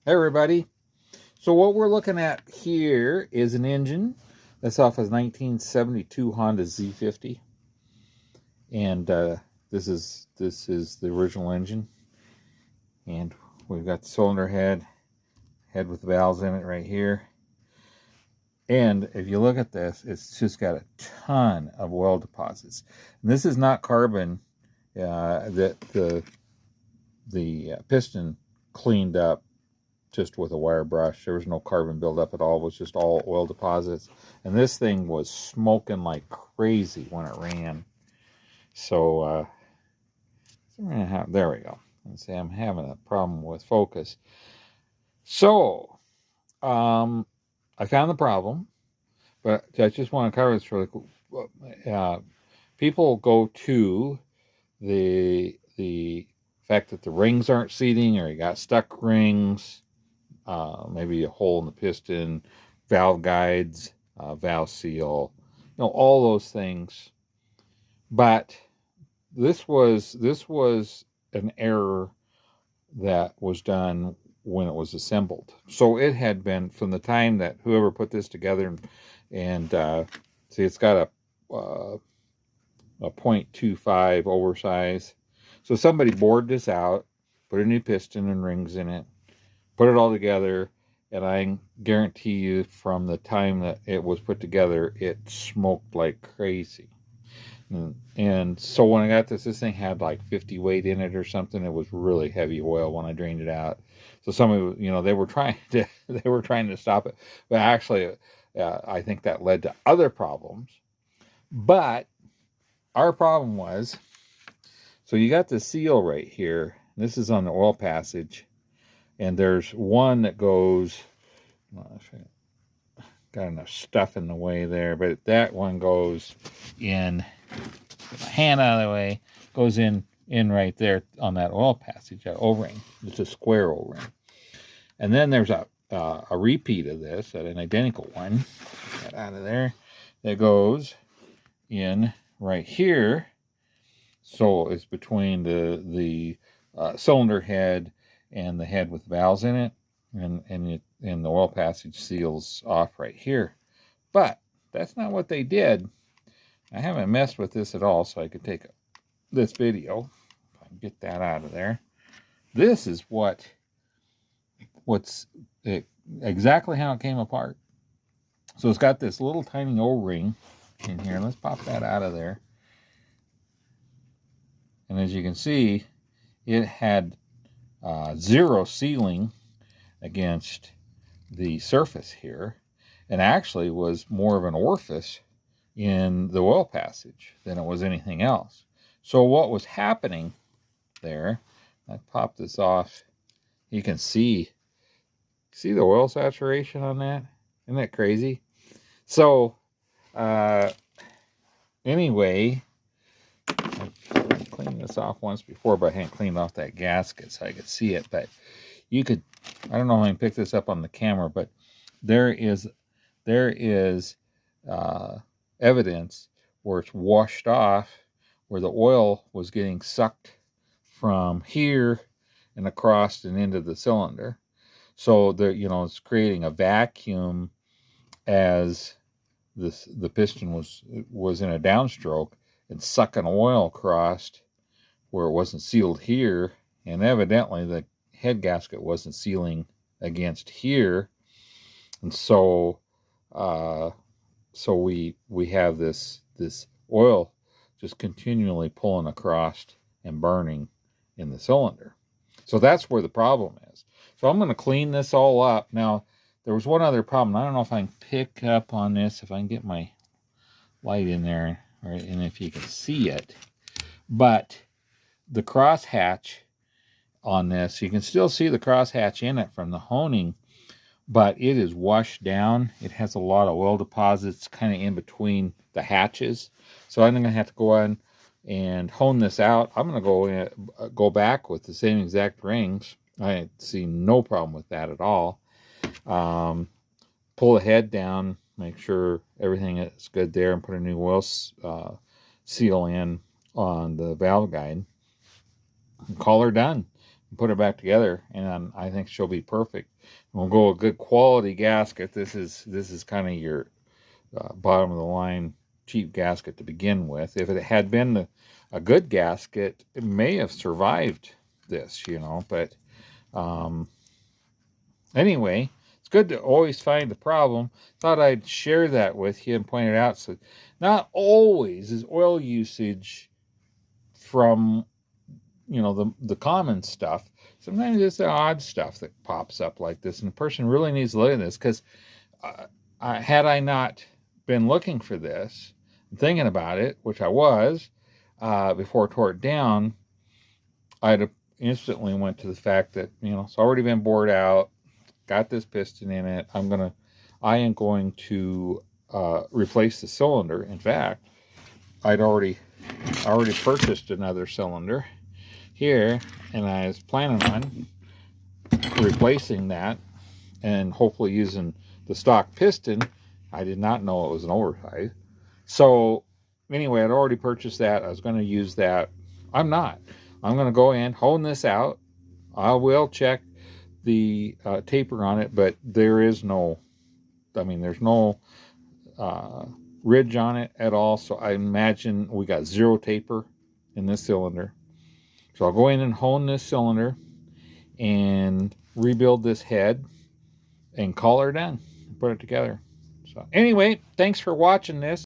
Hey everybody. So what we're looking at here is an engine that's off a 1972 Honda Z50, and this is the original engine. And we've got the cylinder head with the valves in it right here. And if you look at this, it's just got a ton of oil deposits. And this is not carbon that the piston cleaned up just with a wire brush. There was no carbon buildup at all. It was just all oil deposits. And this thing was smoking like crazy when it ran. So, there we go. Let's see, I'm having a problem with focus. So, I found the problem, but I just want to cover this really quick. People go to the fact that the rings aren't seating, or you got stuck rings, maybe a hole in the piston, valve guides, valve seal, all those things. But this was an error that was done when it was assembled. So it had been from the time that whoever put this together, and see, it's got a 0.25 oversize. So somebody bored this out, put a new piston and rings in it, put it all together, and I guarantee you from the time that it was put together, it smoked like crazy. And so when I got this thing had like 50 weight in it or something. It was really heavy oil when I drained it out. So somebody, they were trying to stop it, but actually, I think that led to other problems. But our problem was, so you got the seal right here. This is on the oil passage. And there's one that goes, got enough stuff in the way there, but that one goes in, get my hand out of the way, goes in right there on that oil passage, that O-ring. It's a square O-ring. And then there's a repeat of this, an identical one, get out of there, that goes in right here. So it's between the cylinder head and the head with valves in it, and the oil passage seals off right here. But that's not what they did. I haven't messed with this at all, so I could take this video, if I can get that out of there. This is exactly how it came apart. So it's got this little tiny O-ring in here. Let's pop that out of there. And as you can see, it had zero sealing against the surface here, and actually was more of an orifice in the oil passage than it was anything else. So what was happening there, I pop this off, you can see the oil saturation on that. Isn't that crazy? So anyway, I cleaned this off once before, but I hadn't cleaned off that gasket so I could see it. But you could, I don't know how I can pick this up on the camera, but there is evidence where it's washed off, where the oil was getting sucked from here and across and into the cylinder. So there, it's creating a vacuum as the piston was in a downstroke and sucking oil across where it wasn't sealed here, and evidently the head gasket wasn't sealing against here, and so we have this oil just continually pulling across and burning in the cylinder. So that's where the problem is. So I'm going to clean this all up. Now, there was one other problem. I don't know if I can pick up on this, if I can get my light in there, and if you can see it. But the crosshatch on this, you can still see the crosshatch in it from the honing, but it is washed down. It has a lot of oil deposits kind of in between the hatches. So I'm going to have to go on and hone this out. I'm going to go back with the same exact rings. I see no problem with that at all. Pull the head down, make sure everything is good there, and put a new oil seal in on the valve guide. And call her done. put it back together, and I think she'll be perfect. We'll go a good quality gasket. This is kind of your bottom of the line cheap gasket to begin with. If it had been a good gasket, it may have survived this, but anyway, it's good to always find the problem. Thought I'd share that with you and point it out. So not always is oil usage from the common stuff. Sometimes it's the odd stuff that pops up like this, and the person really needs to look at this, because had I not been looking for this, thinking about it, which I was before I tore it down, I'd have instantly went to the fact that it's already been bored out, got this piston in it. I am going to replace the cylinder. In fact, I already purchased another cylinder here, and I was planning on replacing that and hopefully using the stock piston. I did not know it was an oversize. So anyway, I'd already purchased that. I was going to use that. I'm not. I'm going to go in, hone this out. I will check the taper on it, but there is no, there's no ridge on it at all. So I imagine we got zero taper in this cylinder. So I'll go in and hone this cylinder and rebuild this head and call her done. Put it together. So anyway, thanks for watching this.